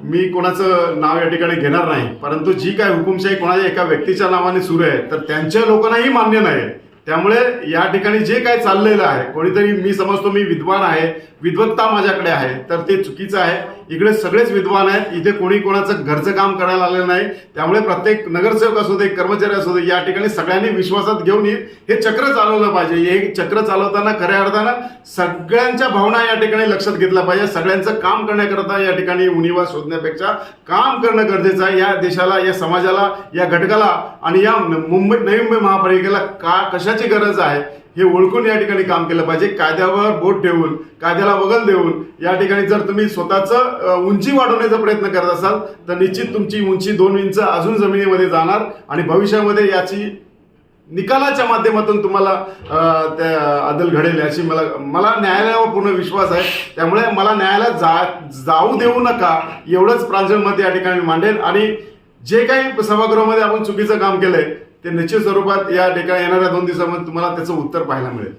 मी कोणाचं नाव या ठिकाणी घेणार नाही, परंतु जी काय हुकुमशाही कोणाच्या एका व्यक्तीच्या नावाने सुरू आहे तर त्यांच्या लोकांनाही मान्य नाही. त्यामुळे या ठिकाणी जे काय चाललेलं आहे, कोणीतरी मी समजतो मी विद्वान आहे, विद्वत्ता माझ्याकडे आहे, तर ते चुकीचं आहे. इकडे सगळेच विद्वान आहेत, इथे कोणी कोणाचं घरचं काम करायला आलेलं नाही. त्यामुळे प्रत्येक नगरसेवक असू दे, कर्मचारी असू दे, या ठिकाणी सगळ्यांनी विश्वासात घेऊन हे चक्र चालवलं पाहिजे. हे चक्र चालवताना खऱ्या अर्थानं सगळ्यांच्या भावना या ठिकाणी लक्षात घेतल्या पाहिजे. सगळ्यांचं काम करण्याकरता या ठिकाणी उणिवा शोधण्यापेक्षा काम करणं गरजेचं आहे. या देशाला, या समाजाला, या घटकाला आणि या नवी मुंबई महापालिकेला कशाची गरज आहे हे ओळखून या ठिकाणी काम केलं पाहिजे. कायद्यावर बोट ठेवून, कायद्याला बगल देऊन या ठिकाणी जर तुम्ही स्वतःचं उंची वाढवण्याचा प्रयत्न करत असाल तर निश्चित तुमची उंची 2 इंच अजून जमिनीमध्ये जाणार आणि भविष्यामध्ये याची निकालाच्या माध्यमातून तुम्हाला अदल घडेल याची मला न्यायालयावर पूर्ण विश्वास आहे. त्यामुळे मला न्यायालयात जाऊ देऊ नका एवढंच प्रांजळ मत या ठिकाणी मांडेल. आणि जे काही सभागृहामध्ये आपण चुकीचं काम केलंय ते निश्चित स्वरूपात या ठिकाणी येणाऱ्या 2 दिवसामध्ये तुम्हाला त्याचं उत्तर पाहायला मिळेल.